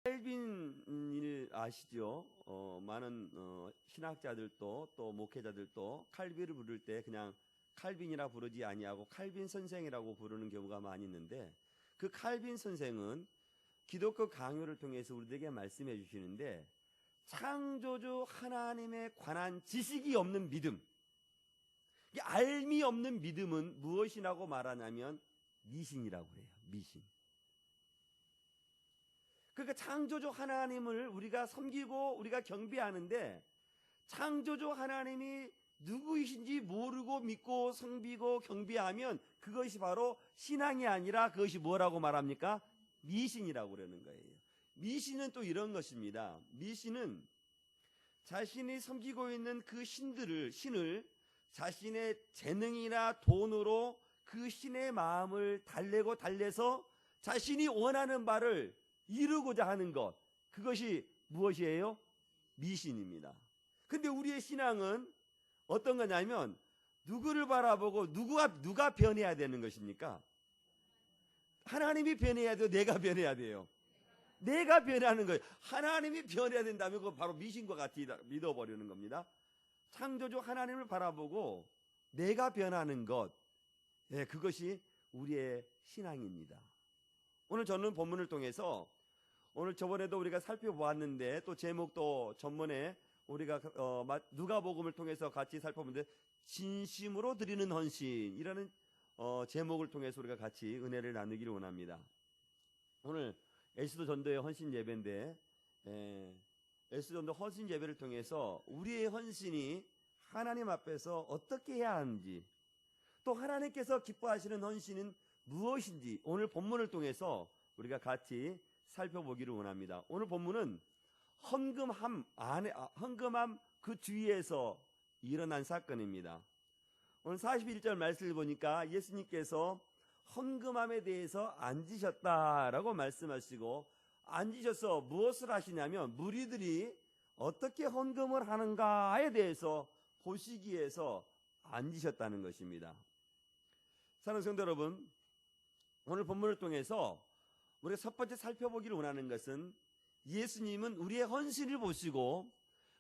칼빈을 아시죠? 많은 신학자들도 또 목회자들도 칼빈을 부를 때 그냥 칼빈이라 부르지 아니하고 칼빈 선생이라고 부르는 경우가 많이 있는데, 그 칼빈 선생은 기독교 강요를 통해서 우리에게 말씀해 주시는데, 창조주 하나님에 관한 지식이 없는 믿음, 이 알미 없는 믿음은 무엇이라고 말하냐면 미신이라고 해요. 미신. 그러니까 창조주 하나님을 우리가 섬기고 우리가 경배하는데, 창조주 하나님이 누구이신지 모르고 믿고 섬기고 경배하면 그것이 바로 신앙이 아니라 그것이 뭐라고 말합니까? 미신이라고 그러는 거예요. 미신은 또 이런 것입니다. 미신은 자신이 섬기고 있는 그 신을 자신의 재능이나 돈으로 그 신의 마음을 달래서 자신이 원하는 바를 이루고자 하는 것, 그것이 무엇이에요? 미신입니다. 근데 우리의 신앙은 어떤 거냐면, 누구를 바라보고 누가 변해야 되는 것입니까? 하나님이 변해야 돼요? 내가 변해야 돼요? 내가 변하는 거예요. 하나님이 변해야 된다면 그거 바로 미신과 같이 믿어버리는 겁니다. 창조주 하나님을 바라보고 내가 변하는 것, 그것이 우리의 신앙입니다. 오늘 저는 본문을 통해서, 오늘 저번에도 우리가 살펴보았는데 또 제목도 전번에 우리가 누가복음을 통해서 같이 살펴보는데, 진심으로 드리는 헌신이라는 제목을 통해서 우리가 같이 은혜를 나누기를 원합니다. 오늘 에스더 전도의 헌신 예배인데, 에스더 전도 헌신 예배를 통해서 우리의 헌신이 하나님 앞에서 어떻게 해야 하는지, 또 하나님께서 기뻐하시는 헌신은 무엇인지 오늘 본문을 통해서 우리가 같이 살펴보기를 원합니다. 오늘 본문은 헌금함 그 주위에서 일어난 사건입니다. 오늘 41절 말씀을 보니까 예수님께서 헌금함에 대해서 앉으셨다라고 말씀하시고, 앉으셔서 무엇을 하시냐면 무리들이 어떻게 헌금을 하는가에 대해서 보시기 위해서 앉으셨다는 것입니다. 사랑하는 성도 여러분, 오늘 본문을 통해서 우리가 첫 번째 살펴보기를 원하는 것은, 예수님은 우리의 헌신을 보시고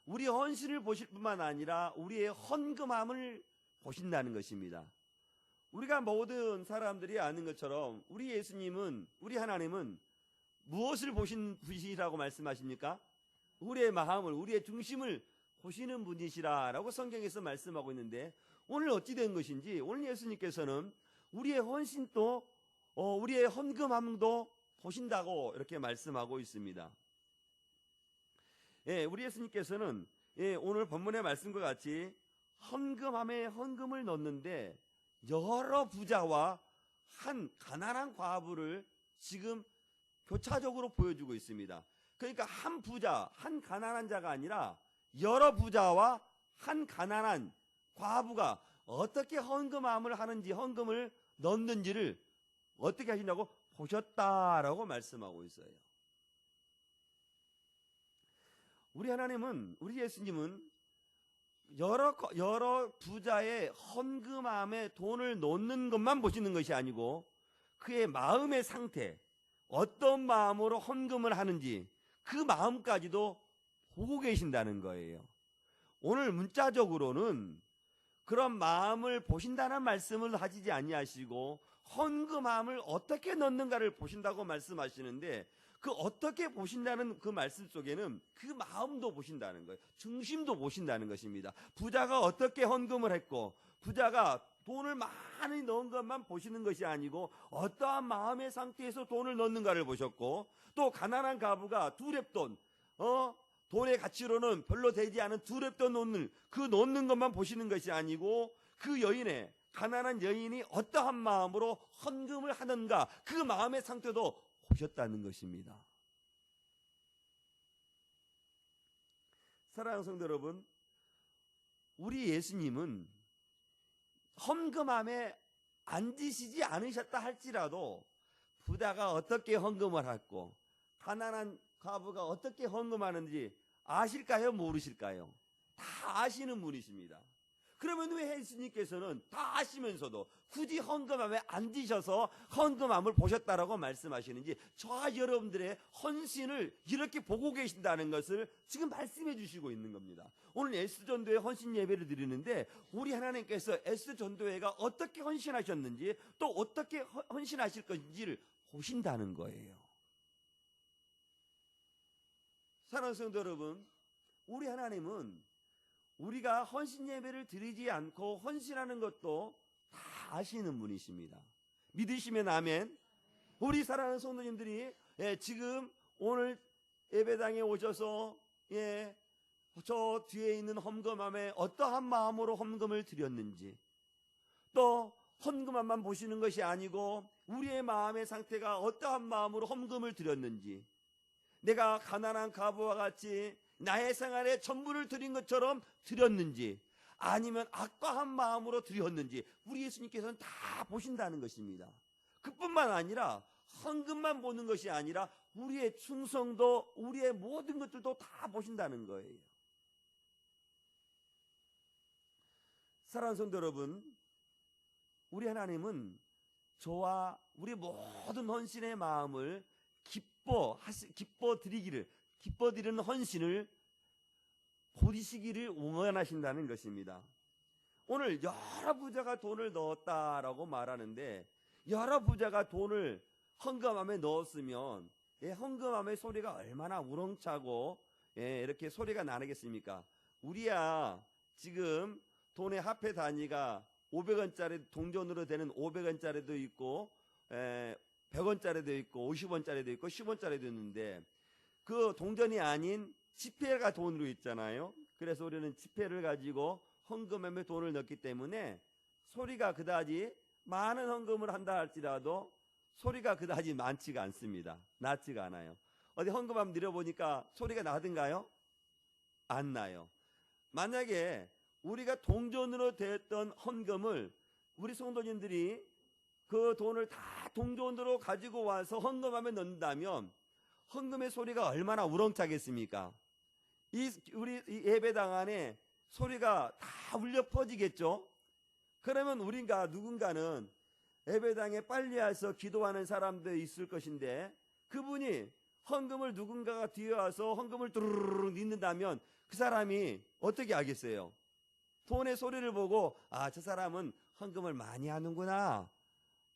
우리의 헌신을 보실 뿐만 아니라 우리의 헌금함을 보신다는 것입니다. 우리가 모든 사람들이 아는 것처럼 우리 예수님은, 우리 하나님은 무엇을 보신 분이시라고 말씀하십니까? 우리의 마음을, 우리의 중심을 보시는 분이시라라고 성경에서 말씀하고 있는데, 오늘 어찌 된 것인지 오늘 예수님께서는 우리의 헌신도 우리의 헌금함도 보신다고 이렇게 말씀하고 있습니다. 우리 예수님께서는 오늘 본문의 말씀과 같이 헌금함에 헌금을 넣는데, 여러 부자와 한 가난한 과부를 지금 교차적으로 보여주고 있습니다. 그러니까 한 부자, 한 가난한 자가 아니라 여러 부자와 한 가난한 과부가 어떻게 헌금함을 하는지, 헌금을 넣는지를 어떻게 하시냐고 보셨다라고 말씀하고 있어요. 우리 하나님은, 우리 예수님은 여러 부자의 헌금함에 돈을 놓는 것만 보시는 것이 아니고, 그의 마음의 상태, 어떤 마음으로 헌금을 하는지 그 마음까지도 보고 계신다는 거예요. 오늘 문자적으로는 그런 마음을 보신다는 말씀을 하시지 아니하시고, 헌금함을 어떻게 넣는가를 보신다고 말씀하시는데, 그 어떻게 보신다는 그 말씀 속에는 그 마음도 보신다는 거예요. 중심도 보신다는 것입니다. 부자가 어떻게 헌금을 했고, 부자가 돈을 많이 넣은 것만 보시는 것이 아니고 어떠한 마음의 상태에서 돈을 넣는가를 보셨고, 또 가난한 과부가 두렙돈, 돈의 가치로는 별로 되지 않은 두렙돈 놓는 것만 보시는 것이 아니고, 그 여인의, 가난한 여인이 어떠한 마음으로 헌금을 하는가, 그 마음의 상태도 보셨다는 것입니다. 사랑하는 성도 여러분, 우리 예수님은 헌금함에 앉으시지 않으셨다 할지라도 부자가 어떻게 헌금을 했고 가난한 과부가 어떻게 헌금하는지 아실까요? 모르실까요? 다 아시는 분이십니다. 그러면 왜 예수님께서는 다 아시면서도, 굳이 헌금함에 앉으셔서 헌금함을 보셨다라고 말씀하시는지, 저와 여러분들의 헌신을 이렇게 보고 계신다는 것을 지금 말씀해 주시고 있는 겁니다. 오늘 S전도회 헌신 예배를 드리는데 우리 하나님께서 S전도회가 어떻게 헌신하셨는지 또 어떻게 헌신하실 건지를 보신다는 거예요. 사랑하는 성도 여러분, 우리 하나님은 우리가 헌신 예배를 드리지 않고 헌신하는 것도 다 아시는 분이십니다. 믿으시면 아멘. 우리 사랑하는 성도님들이 지금 오늘 예배당에 오셔서 저 뒤에 있는 헌금함에 어떠한 마음으로 헌금을 드렸는지, 또 헌금함만 보시는 것이 아니고 우리의 마음의 상태가 어떠한 마음으로 헌금을 드렸는지, 내가 가난한 과부와 같이 나의 생활에 전부를 드린 것처럼 드렸는지, 아니면 악과한 마음으로 드렸는지 우리 예수님께서는 다 보신다는 것입니다. 그뿐만 아니라 헌금만 보는 것이 아니라 우리의 충성도, 우리의 모든 것들도 다 보신다는 거예요. 사랑하는 성도 여러분, 우리 하나님은 저와 우리 모든 헌신의 마음을 기뻐 드리는 헌신을 보시기를 원하신다는 것입니다. 오늘 여러 부자가 돈을 넣었다라고 말하는데, 여러 부자가 돈을 헌금함에 넣었으면 헌금함의 소리가 얼마나 우렁차고 이렇게 소리가 나겠습니까? 우리야 지금 돈의 화폐 단위가 500원짜리, 동전으로 되는 500원짜리도 있고 100원짜리도 있고 50원짜리도 있고 10원짜리도 있는데, 그 동전이 아닌 지폐가 돈으로 있잖아요. 그래서 우리는 지폐를 가지고 헌금함에 돈을 넣기 때문에 소리가 그다지 많은 헌금을 한다 할지라도 소리가 그다지 많지가 않습니다. 낮지가 않아요. 어디 헌금함 들여보니까 소리가 나든가요? 안 나요. 만약에 우리가 동전으로 됐던 헌금을 우리 성도님들이 그 돈을 다 동전으로 가지고 와서 헌금함에 넣는다면 헌금의 소리가 얼마나 우렁차겠습니까? 우리 예배당 안에 소리가 다 울려 퍼지겠죠? 그러면 우리가 누군가는 예배당에 빨리 와서 기도하는 사람도 있을 것인데, 그분이 헌금을 누군가가 뒤에 와서 헌금을 뚜루루루 넣는다면 그 사람이 어떻게 하겠어요? 돈의 소리를 보고, 아, 저 사람은 헌금을 많이 하는구나,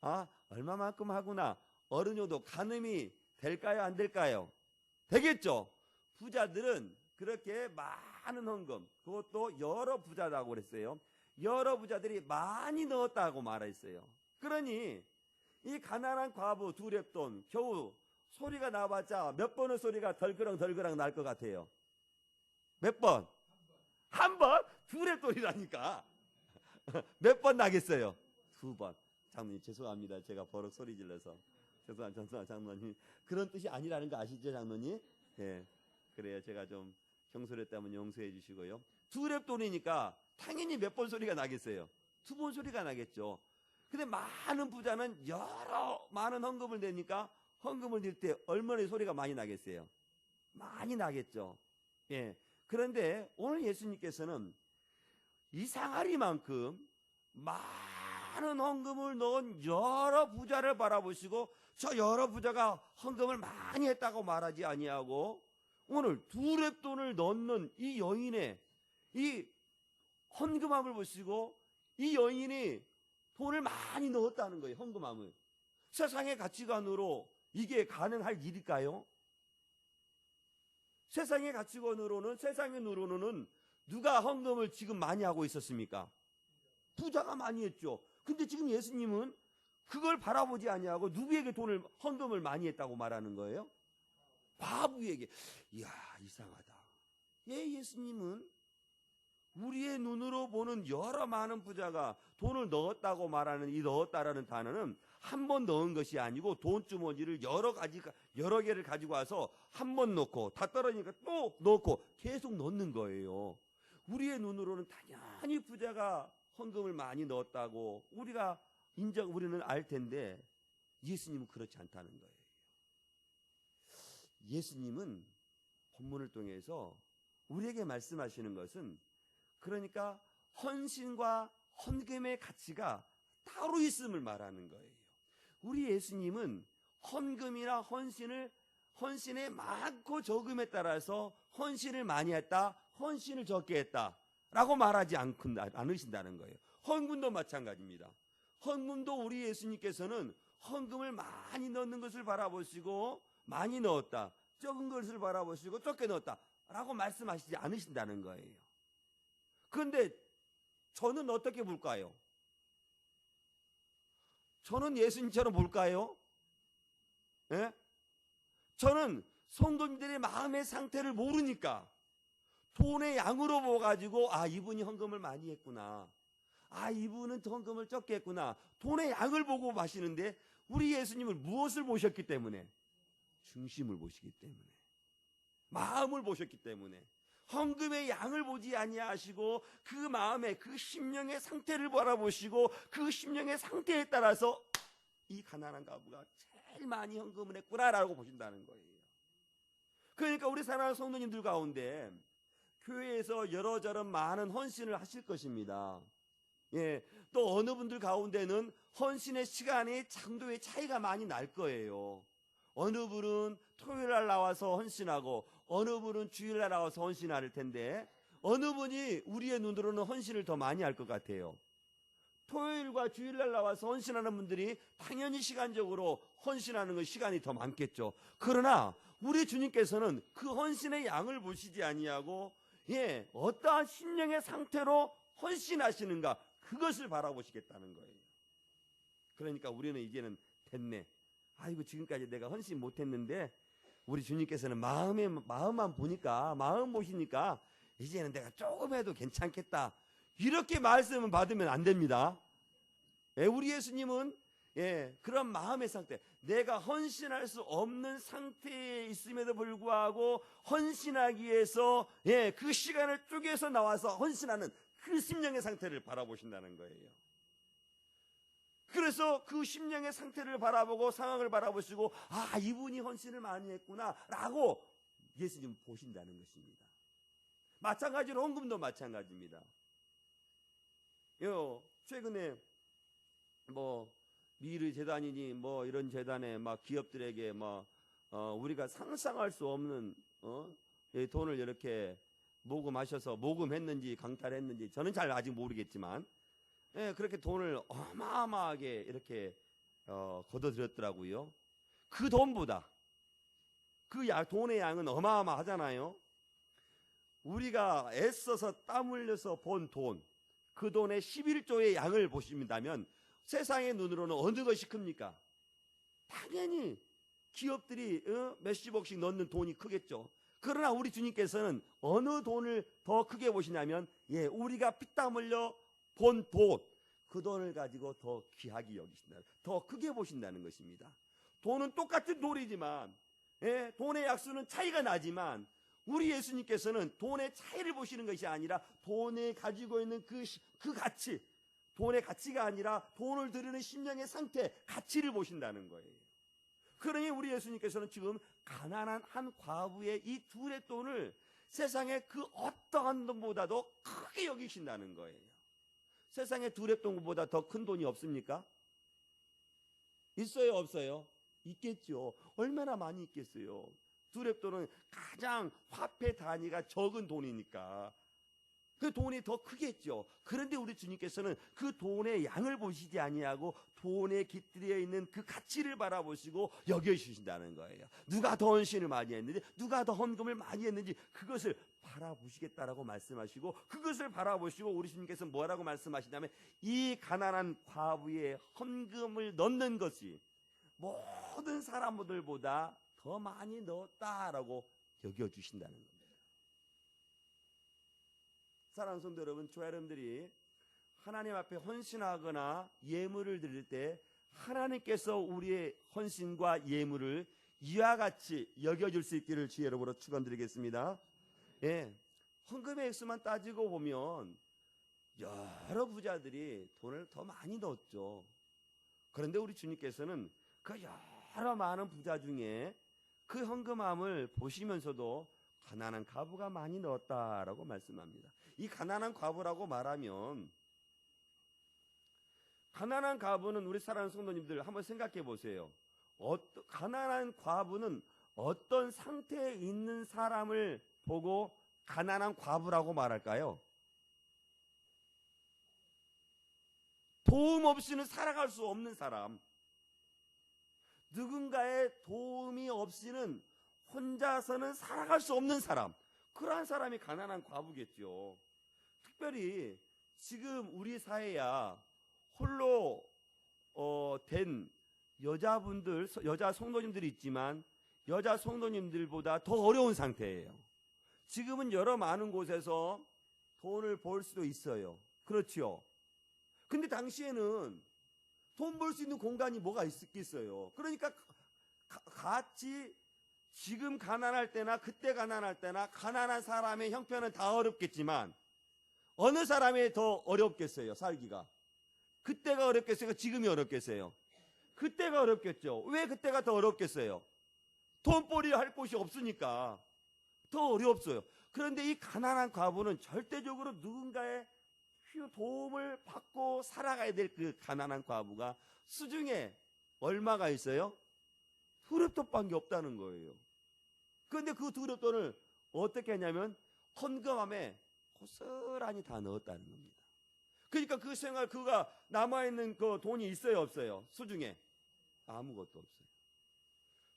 아, 얼마만큼 하구나, 어느 정도 가늠이 될까요, 안 될까요? 되겠죠. 부자들은 그렇게 많은 헌금, 그것도 여러 부자라고 그랬어요. 여러 부자들이 많이 넣었다고 말했어요. 그러니 이 가난한 과부 두 렙돈 겨우 소리가 나봤자 몇 번의 소리가 덜그렁 날 것 같아요? 몇 번? 한 번? 두 렙돈이라니까. 몇 번 나겠어요? 두 번. 장로님 죄송합니다. 제가 버럭 소리 질러서. 죄송합니다. 장로님. 그런 뜻이 아니라는 거 아시죠, 장로님? 예. 그래요. 제가 좀 경솔했다면 용서해 주시고요. 두 렙돈이니까 당연히 몇 번 소리가 나겠어요? 두 번 소리가 나겠죠. 근데 많은 부자는 많은 헌금을 내니까 헌금을 낼 때 얼마나 소리가 많이 나겠어요? 많이 나겠죠. 예. 그런데 오늘 예수님께서는 이 상아리만큼 많은 헌금을 넣은 여러 부자를 바라보시고, 저 여러 부자가 헌금을 많이 했다고 말하지 아니하고, 오늘 두 렙돈을 넣는 이 여인의 이 헌금함을 보시고, 이 여인이 돈을 많이 넣었다는 거예요. 헌금함을. 세상의 가치관으로 이게 가능할 일일까요? 세상의 가치관으로는, 세상의 눈으로는 누가 헌금을 지금 많이 하고 있었습니까? 부자가 많이 했죠. 근데 지금 예수님은 그걸 바라보지 아니하고 누구에게 헌금을 많이 했다고 말하는 거예요? 과부에게. 이야, 이상하다. 예수님은 우리의 눈으로 보는 여러 많은 부자가 돈을 넣었다고 말하는 이 넣었다라는 단어는 한 번 넣은 것이 아니고 돈주머니를 여러 개를 가지고 와서 한 번 넣고 다 떨어지니까 또 넣고 계속 넣는 거예요. 우리의 눈으로는 당연히 부자가 헌금을 많이 넣었다고 우리는 알 텐데, 예수님은 그렇지 않다는 거예요. 예수님은 본문을 통해서 우리에게 말씀하시는 것은, 그러니까 헌신과 헌금의 가치가 다 따로 있음을 말하는 거예요. 우리 예수님은 헌금이나 헌신의 많고 적음에 따라서 헌신을 많이 했다, 헌신을 적게 했다 라고 말하지 않으신다는 거예요. 헌금도 마찬가지입니다. 헌금도 우리 예수님께서는 헌금을 많이 넣는 것을 바라보시고 많이 넣었다, 적은 것을 바라보시고 적게 넣었다 라고 말씀하시지 않으신다는 거예요. 그런데 저는 어떻게 볼까요? 저는 예수님처럼 볼까요? 예? 저는 성도님들의 마음의 상태를 모르니까 돈의 양으로 보가지고 이분이 헌금을 많이 했구나, 이분은 헌금을 적게 했구나, 돈의 양을 보고 마시는데 우리 예수님은 무엇을 보셨기 때문에? 중심을 보시기 때문에, 마음을 보셨기 때문에 헌금의 양을 보지 아니하시고 그 마음의 그 심령의 상태를 바라보시고 그 심령의 상태에 따라서 이 가난한 과부가 제일 많이 헌금을 했구나라고 보신다는 거예요. 그러니까 우리 사랑하는 성도님들 가운데 교회에서 여러저런 많은 헌신을 하실 것입니다. 예, 또 어느 분들 가운데는 헌신의 시간이 장도의 차이가 많이 날 거예요. 어느 분은 토요일날 나와서 헌신하고 어느 분은 주일날 나와서 헌신할 텐데 어느 분이 우리의 눈으로는 헌신을 더 많이 할 것 같아요. 토요일과 주일날 나와서 헌신하는 분들이 당연히 시간적으로 헌신하는 건 시간이 더 많겠죠. 그러나 우리 주님께서는 그 헌신의 양을 보시지 아니하고 어떠한 심령의 상태로 헌신하시는가, 그것을 바라보시겠다는 거예요. 그러니까 우리는 이제는 됐네, 지금까지 내가 헌신 못했는데 우리 주님께서는 마음만 보니까, 마음 보시니까 이제는 내가 조금 해도 괜찮겠다, 이렇게 말씀을 받으면 안 됩니다. 우리 예수님은 그런 마음의 상태, 내가 헌신할 수 없는 상태에 있음에도 불구하고 헌신하기 위해서 그 시간을 쪼개서 나와서 헌신하는 그 심령의 상태를 바라보신다는 거예요. 그래서 그 심령의 상태를 바라보고 상황을 바라보시고 이분이 헌신을 많이 했구나 라고 예수님 보신다는 것입니다. 마찬가지로 헌금도 마찬가지입니다. 최근에 미르 재단이니 이런 재단에 기업들에게 우리가 상상할 수 없는 돈을 이렇게 모금하셔서 모금했는지 강탈했는지 저는 잘 아직 모르겠지만 그렇게 돈을 어마어마하게 이렇게 걷어들였더라고요. 그 돈보다 그 돈의 양은 어마어마하잖아요. 우리가 애써서 땀 흘려서 번 돈, 그 돈의 11조의 양을 보신다면 세상의 눈으로는 어느 것이 큽니까? 당연히 기업들이 몇십억씩 넣는 돈이 크겠죠. 그러나 우리 주님께서는 어느 돈을 더 크게 보시냐면 우리가 피땀 흘려 본 돈, 그 돈을 가지고 더 귀하게 여기신다, 더 크게 보신다는 것입니다. 돈은 똑같은 돈이지만 돈의 약수는 차이가 나지만 우리 예수님께서는 돈의 차이를 보시는 것이 아니라 돈에 가지고 있는 그 가치, 돈의 가치가 아니라 돈을 드리는 심령의 상태, 가치를 보신다는 거예요. 그러니 우리 예수님께서는 지금 가난한 한 과부의 이 둘의 돈을 세상의 그 어떠한 돈보다도 크게 여기신다는 거예요. 세상의 둘의 돈보다 더 큰 돈이 없습니까? 있어요, 없어요? 있겠죠. 얼마나 많이 있겠어요. 둘의 돈은 가장 화폐 단위가 적은 돈이니까 그 돈이 더 크겠죠. 그런데 우리 주님께서는 그 돈의 양을 보시지 아니하고 돈에 깃들여 있는 그 가치를 바라보시고 여겨주신다는 거예요. 누가 더 헌신을 많이 했는지, 누가 더 헌금을 많이 했는지 그것을 바라보시겠다라고 말씀하시고, 그것을 바라보시고 우리 주님께서 뭐라고 말씀하시냐면 이 가난한 과부의 헌금을 넣는 것이 모든 사람들보다 더 많이 넣었다라고 여겨주신다는 겁니다. 사랑하는 성도 여러분, 저와 여러분들이 하나님 앞에 헌신하거나 예물을 드릴 때 하나님께서 우리의 헌신과 예물을 이와 같이 여겨줄 수 있기를 주의 이름으로 축원드리겠습니다. 헌금의 액수만 따지고 보면 여러 부자들이 돈을 더 많이 넣었죠. 그런데 우리 주님께서는 그 여러 많은 부자 중에 그 헌금함을 보시면서도 가난한 과부가 많이 넣었다라고 말씀합니다. 이 가난한 과부라고 말하면 가난한 과부는 우리 사랑하는 성도님들 한번 생각해 보세요. 가난한 과부는 어떤 상태에 있는 사람을 보고 가난한 과부라고 말할까요? 도움 없이는 살아갈 수 없는 사람. 누군가의 도움이 없이는 혼자서는 살아갈 수 없는 사람. 그러한 사람이 가난한 과부겠죠. 특별히 지금 우리 사회야 홀로 된 여자분들, 여자 성도님들이 있지만 여자 성도님들보다 더 어려운 상태예요. 지금은 여러 많은 곳에서 돈을 벌 수도 있어요. 그렇죠. 근데 당시에는 돈 벌 수 있는 공간이 뭐가 있겠어요. 그러니까 같이 지금 가난할 때나 그때 가난할 때나 가난한 사람의 형편은 다 어렵겠지만 어느 사람이 더 어렵겠어요, 살기가? 그때가 어렵겠어요? 지금이 어렵겠어요? 그때가 어렵겠죠. 왜 그때가 더 어렵겠어요? 돈벌이 할 곳이 없으니까 더 어렵어요. 그런데 이 가난한 과부는 절대적으로 누군가의 도움을 받고 살아가야 될 그 가난한 과부가 수중에 얼마가 있어요? 두렵돈밖에 없다는 거예요. 그런데 그 두렵돈을 어떻게 하냐면 헌금함에 고스란히 다 넣었다는 겁니다. 그러니까 그 생활, 그가 남아있는 그 돈이 있어요, 없어요? 수중에 아무것도 없어요.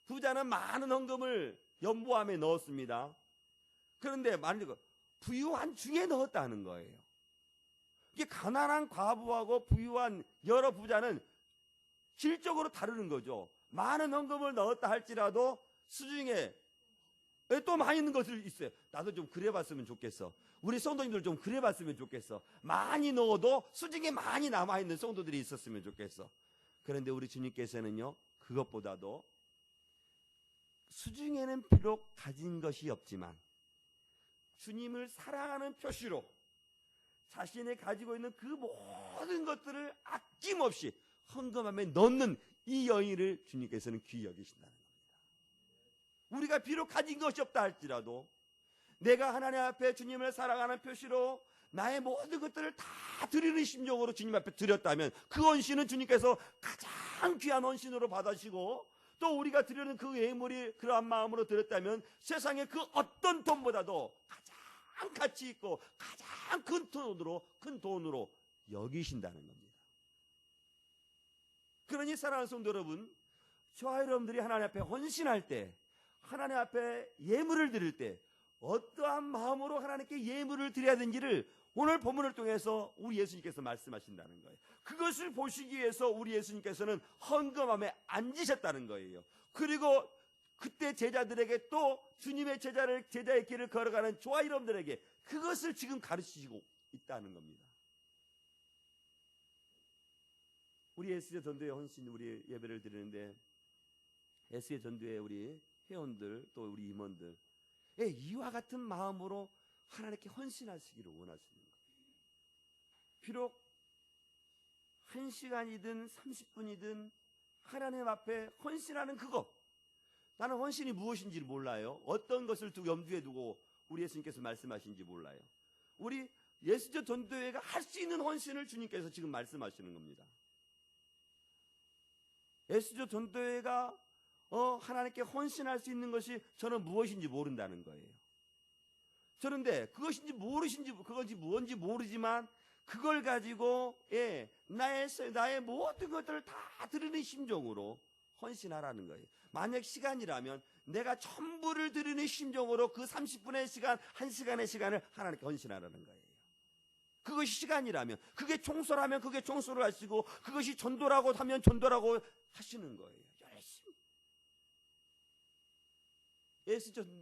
부자는 많은 헌금을 연보함에 넣었습니다. 그런데 부유한 중에 넣었다는 거예요. 이게 가난한 과부하고 부유한 여러 부자는 질적으로 다르는 거죠. 많은 헌금을 넣었다 할지라도 수중에 또 많이 있는 것이 있어요. 나도 좀 그래봤으면 좋겠어. 우리 성도님들 좀 그래봤으면 좋겠어. 많이 넣어도 수중에 많이 남아있는 성도들이 있었으면 좋겠어. 그런데 우리 주님께서는요, 그것보다도 수중에는 비록 가진 것이 없지만 주님을 사랑하는 표시로 자신이 가지고 있는 그 모든 것들을 아낌없이 헌금함에 넣는 이 여인을 주님께서는 귀히 여기신다는 겁니다. 우리가 비록 가진 것이 없다 할지라도 내가 하나님 앞에 주님을 사랑하는 표시로 나의 모든 것들을 다 드리는 심정으로 주님 앞에 드렸다면 그 헌신은 주님께서 가장 귀한 헌신으로 받으시고 또 우리가 드리는 그 예물이 그러한 마음으로 드렸다면 세상의 그 어떤 돈보다도 가장 가치 있고 가장 큰 돈으로 여기신다는 겁니다. 그러니 사랑하는 성도 여러분, 저와 여러분들이 하나님 앞에 헌신할 때, 하나님 앞에 예물을 드릴 때 어떠한 마음으로 하나님께 예물을 드려야 되는지를 오늘 본문을 통해서 우리 예수님께서 말씀하신다는 거예요. 그것을 보시기 위해서 우리 예수님께서는 헌금함에 앉으셨다는 거예요. 그리고 그때 제자들에게 또 주님의 제자의 길을 걸어가는 저와 여러분들에게 그것을 지금 가르치시고 있다는 겁니다. 우리 SJ 전도회 헌신 우리 예배를 드리는데 SJ 전도회 우리 회원들 또 우리 임원들 이와 같은 마음으로 하나님께 헌신하시기를 원하시는 거예요. 비록 1시간이든 30분이든 하나님 앞에 헌신하는 그것, 나는 헌신이 무엇인지 몰라요. 어떤 것을 염두에 두고 우리 예수님께서 말씀하신지 몰라요. 우리 예수저 전도회가 할 수 있는 헌신을 주님께서 지금 말씀하시는 겁니다. 예수저 전도회가 하나님께 헌신할 수 있는 것이 저는 무엇인지 모른다는 거예요. 그런데 그것인지 그것이 무엇인지 모르지만 그걸 가지고 나의 모든 것들을 다 드리는 심정으로 헌신하라는 거예요. 만약 시간이라면 내가 전부를 드리는 심정으로 그 30분의 시간, 1시간의 시간을 하나님께 헌신하라는 거예요. 그것이 시간이라면, 그게 총소라면 그게 총소를 하시고, 그것이 전도라고 하면 전도라고 하시는 거예요. 열심히.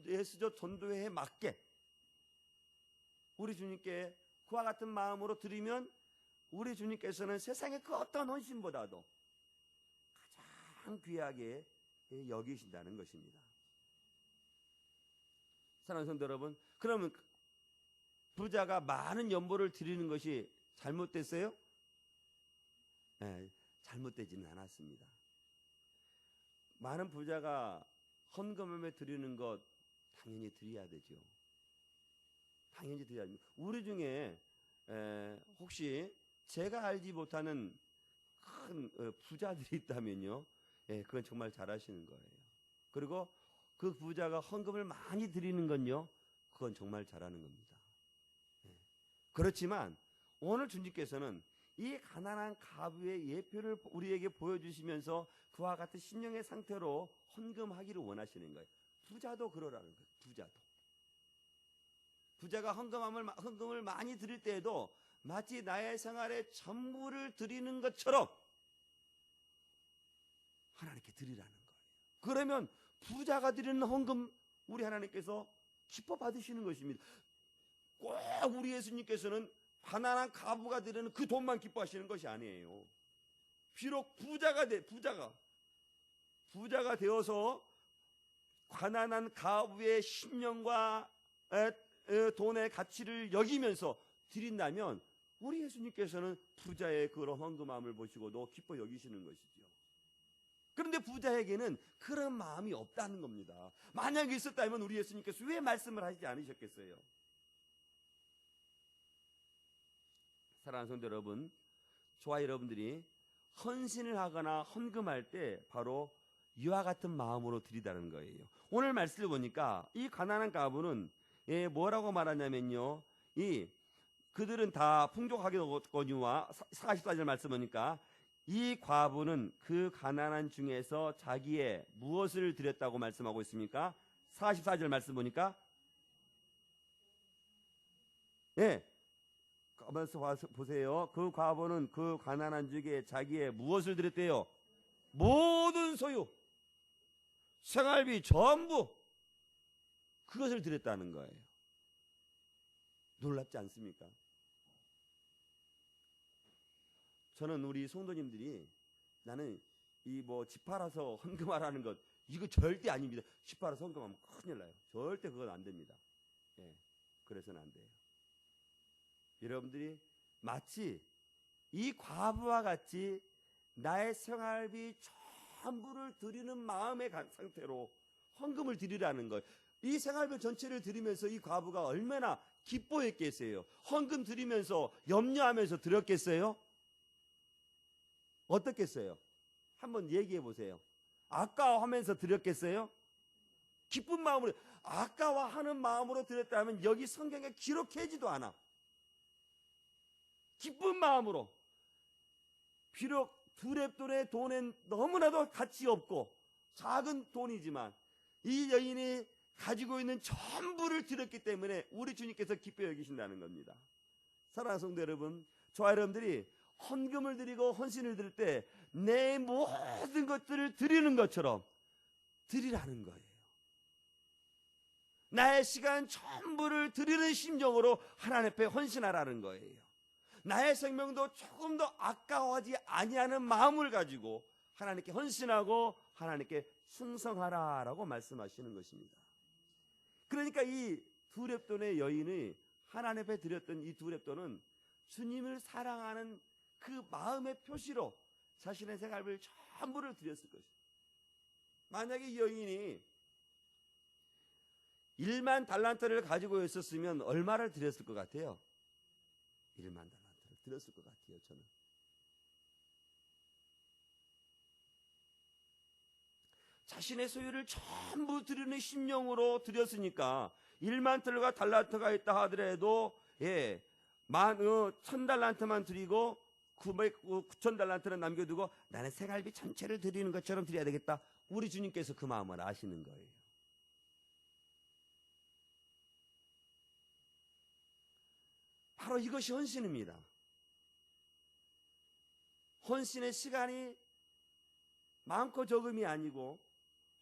예수저 전도회에 맞게 우리 주님께 그와 같은 마음으로 드리면 우리 주님께서는 세상의 그 어떤 헌신보다도 가장 귀하게 여기신다는 것입니다. 사랑하는 성도 여러분, 그러면 부자가 많은 연보를 드리는 것이 잘못됐어요? 네, 잘못되지는 않았습니다. 많은 부자가 헌금함에 드리는 것 당연히 드려야 되죠. 당연히 드려야 됩니다. 우리 중에 혹시 제가 알지 못하는 큰 부자들이 있다면요, 예, 그건 정말 잘하시는 거예요. 그리고 그 부자가 헌금을 많이 드리는 건요, 그건 정말 잘하는 겁니다. 예. 그렇지만 오늘 주님께서는 이 가난한 과부의 예표를 우리에게 보여주시면서 그와 같은 심령의 상태로 헌금하기를 원하시는 거예요. 부자도 그러라는 거예요. 부자가 헌금을 많이 드릴 때에도 마치 나의 생활에 전부를 드리는 것처럼 하나님께 드리라는 거예요. 그러면 부자가 드리는 헌금 우리 하나님께서 기뻐 받으시는 것입니다. 꼭 우리 예수님께서는 가난한 과부가 드리는 그 돈만 기뻐하시는 것이 아니에요. 비록 부자가 되어서 가난한 과부의 심령과 돈의 가치를 여기면서 드린다면 우리 예수님께서는 부자의 그런 헌금함을 보시고도 기뻐 여기시는 것이죠. 그런데 부자에게는 그런 마음이 없다는 겁니다. 만약에 있었다면 우리 예수님께서 왜 말씀을 하시지 않으셨겠어요? 사랑하는 성도 여러분, 저와 여러분들이 헌신을 하거나 헌금할 때 바로 이와 같은 마음으로 드리다는 거예요. 오늘 말씀을 보니까 이 가난한 과부는 뭐라고 말하냐면요, 그들은 다 풍족하거니와 44절 말씀 보니까 이 과부는 그 가난한 중에서 자기의 무엇을 드렸다고 말씀하고 있습니까? 44절 말씀 보니까 가만히 보세요. 그 과부는 그 가난한 중에 자기의 무엇을 드렸대요? 모든 소유, 생활비 전부 그것을 드렸다는 거예요. 놀랍지 않습니까? 저는 우리 성도님들이 나는 집 팔아서 헌금하라는 것 이거 절대 아닙니다. 집 팔아서 헌금하면 큰일 나요. 절대 그건 안 됩니다. 예, 그래서는 안 돼요. 여러분들이 마치 이 과부와 같이 나의 생활비 전부를 드리는 마음의 상태로 헌금을 드리라는 거예요. 이 생활비 전체를 드리면서 이 과부가 얼마나 기뻐했겠어요? 헌금 드리면서 염려하면서 드렸겠어요? 어떻겠어요? 한번 얘기해 보세요. 아까워하면서 드렸겠어요? 기쁜 마음으로, 아까워하는 마음으로 드렸다면 여기 성경에 기록하지도 않아. 기쁜 마음으로, 비록 두 렙돈의 돈엔 너무나도 가치 없고 작은 돈이지만 이 여인이 가지고 있는 전부를 드렸기 때문에 우리 주님께서 기뻐 여기신다는 겁니다. 사랑하는 성도 여러분, 저와 여러분들이 헌금을 드리고 헌신을 드릴 때 내 모든 것들을 드리는 것처럼 드리라는 거예요. 나의 시간 전부를 드리는 심정으로 하나님 앞에 헌신하라는 거예요. 나의 생명도 조금 더 아까워하지 아니하는 마음을 가지고 하나님께 헌신하고 하나님께 충성하라라고 말씀하시는 것입니다. 그러니까 이 두 렙돈의 여인이 하나님 앞에 드렸던 이 두 렙돈은 주님을 사랑하는 그 마음의 표시로 자신의 생활을 전부를 드렸을 것입니다. 만약에 이 여인이 1만 달란트를 가지고 있었으면 얼마를 드렸을 것 같아요? 1만 달란트를 드렸을 것 같아요, 저는. 자신의 소유를 전부 드리는 심령으로 드렸으니까 1만 달란트가 있다 하더라도 1000달란트만 드리고 9,000달란트는 남겨두고 나는 생활비 전체를 드리는 것처럼 드려야 되겠다. 우리 주님께서 그 마음을 아시는 거예요. 바로 이것이 헌신입니다. 헌신의 시간이 많고 적음이 아니고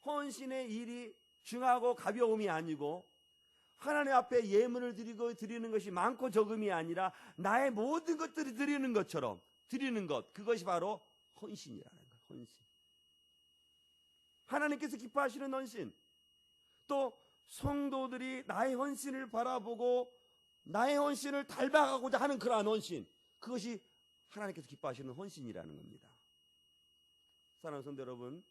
헌신의 일이 중하고 가벼움이 아니고 하나님 앞에 예물을 드리고 드리는 것이 많고 적음이 아니라 나의 모든 것들을 드리는 것처럼 드리는 것, 그것이 바로 헌신이라는 거예요. 헌신. 하나님께서 기뻐하시는 헌신, 또 성도들이 나의 헌신을 바라보고 나의 헌신을 닮아가고자 하는 그러한 헌신, 그것이 하나님께서 기뻐하시는 헌신이라는 겁니다. 사랑하는 성도 여러분,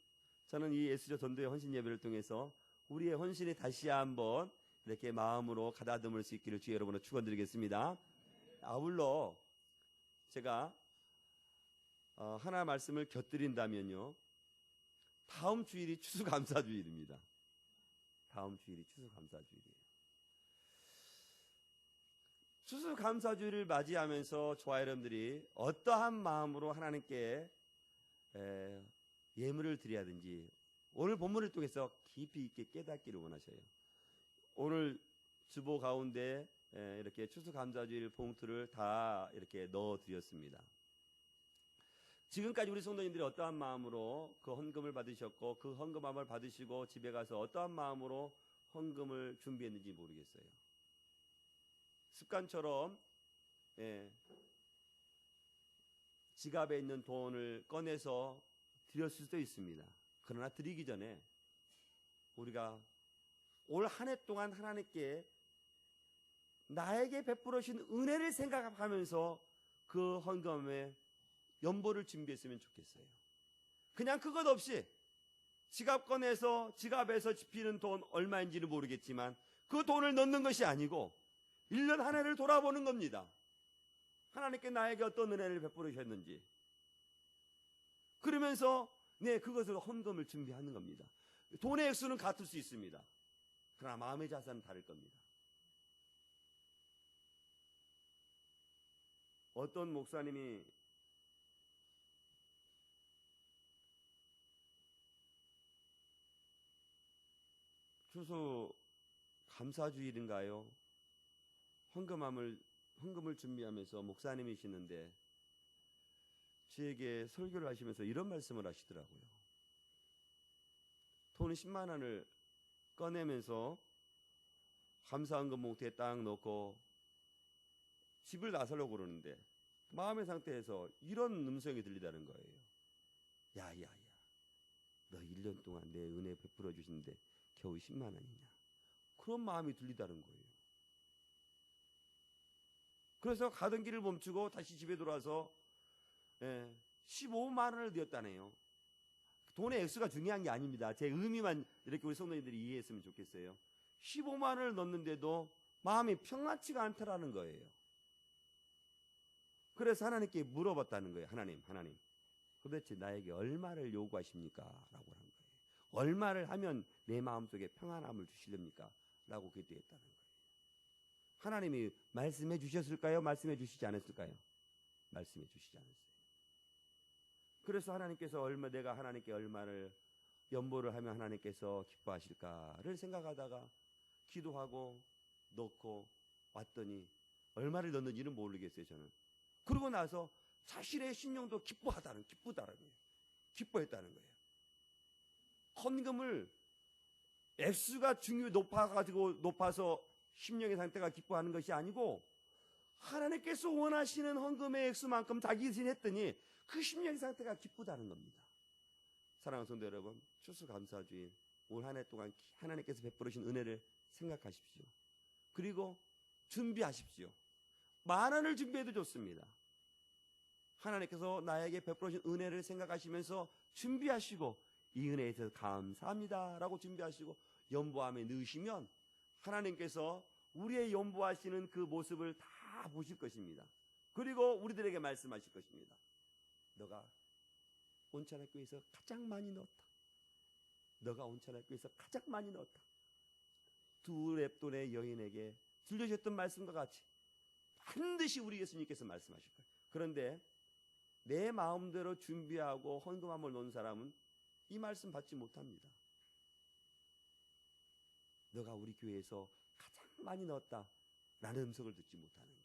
저는 이 S조 전도의 헌신 예배를 통해서 우리의 헌신이 다시 한번 이렇게 마음으로 가다듬을 수 있기를 주의 여러분을 축원드리겠습니다. 아울러 제가 하나 말씀을 곁들인다면요, 다음 주일이 추수감사주일입니다. 다음 주일이 추수감사주일이에요. 추수감사주일을 맞이하면서 저와 여러분들이 어떠한 마음으로 하나님께 예물을 드려야 하든지 오늘 본문을 통해서 깊이 있게 깨닫기를 원하셔요. 오늘 주보 가운데 이렇게 추수감사주일 봉투를 다 이렇게 넣어드렸습니다. 지금까지 우리 성도님들이 어떠한 마음으로 그 헌금을 받으셨고 그 헌금함을 받으시고 집에 가서 어떠한 마음으로 헌금을 준비했는지 모르겠어요. 습관처럼 지갑에 있는 돈을 꺼내서 드렸을 수도 있습니다. 그러나 드리기 전에 우리가 올 한 해 동안 하나님께 나에게 베풀으신 은혜를 생각하면서 그 헌금에 연보를 준비했으면 좋겠어요. 그냥 그것 없이 지갑 꺼내서 지갑에서 집히는 돈 얼마인지는 모르겠지만 그 돈을 넣는 것이 아니고 1년 한 해를 돌아보는 겁니다. 하나님께 나에게 어떤 은혜를 베풀으셨는지. 그러면서 그것을 헌금을 준비하는 겁니다. 돈의 액수는 같을 수 있습니다. 그러나 마음의 자세는 다를 겁니다. 어떤 목사님이 추수 감사주일인가요? 헌금을 준비하면서 목사님이시는데 저에게 설교를 하시면서 이런 말씀을 하시더라고요. 돈 10만 원을 꺼내면서 감사헌금 봉투에 딱 넣고 집을 나서려고 그러는데 마음의 상태에서 이런 음성이 들리다는 거예요. 야야야, 너 1년 동안 내 은혜 베풀어 주시는데 겨우 10만 원이냐. 그런 마음이 들리다는 거예요. 그래서 가던 길을 멈추고 다시 집에 돌아와서 15만 원을 드렸다네요. 돈의 액수가 중요한 게 아닙니다. 제 의미만 이렇게 우리 성도님들이 이해했으면 좋겠어요. 15만 원을 넣는데도 마음이 평안치가 않더라는 거예요. 그래서 하나님께 물어봤다는 거예요. 하나님, 도대체 나에게 얼마를 요구하십니까? 라고 한 거예요. 얼마를 하면 내 마음속에 평안함을 주시렵니까? 라고 기도했다는 거예요. 하나님이 말씀해 주셨을까요? 말씀해 주시지 않았을까요? 말씀해 주시지 않았어요. 그래서 하나님께서 내가 하나님께 얼마를 연보를 하면 하나님께서 기뻐하실까를 생각하다가 기도하고 넣고 왔더니 얼마를 넣는지는 모르겠어요, 저는. 그러고 나서 자신의 신령도 기뻐했다는 거예요. 헌금을 액수가 높아서 심령의 상태가 기뻐하는 것이 아니고 하나님께서 원하시는 헌금의 액수만큼 자기 자신했더니 그 심령의 상태가 기쁘다는 겁니다. 사랑하는 성도 여러분, 추수감사주일 올 한 해 동안 하나님께서 베풀으신 은혜를 생각하십시오. 그리고 준비하십시오. 10,000원을 준비해도 좋습니다. 하나님께서 나에게 베풀으신 은혜를 생각하시면서 준비하시고 이 은혜에 대해서 감사합니다 라고 준비하시고 연보함에 넣으시면 하나님께서 우리의 연보하시는 그 모습을 다 보실 것입니다. 그리고 우리들에게 말씀하실 것입니다. 너가 온천학교에서 가장 많이 넣었다. 너가 온천학교에서 가장 많이 넣었다. 2렙돈의 여인에게 들려주셨던 말씀과 같이 반드시 우리 예수님께서 말씀하실 거예요. 그런데 내 마음대로 준비하고 헌금함을 놓은 사람은 이 말씀 받지 못합니다. 너가 우리 교회에서 가장 많이 넣었다 라는 음성을 듣지 못하는 거예요.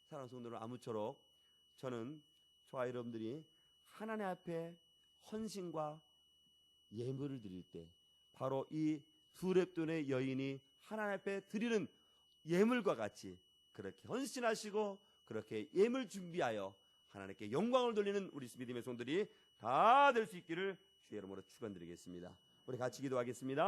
사랑하는 성도들, 아무쪼록 저는 저와 여러분들이 하나님 앞에 헌신과 예물을 드릴 때 바로 이 2렙돈의 여인이 하나님 앞에 드리는 예물과 같이 그렇게 헌신하시고 그렇게 예물 준비하여 하나님께 영광을 돌리는 우리 믿음의 성도들이 다 될 수 있기를 주의 이름으로 축원드리겠습니다. 우리 같이 기도하겠습니다.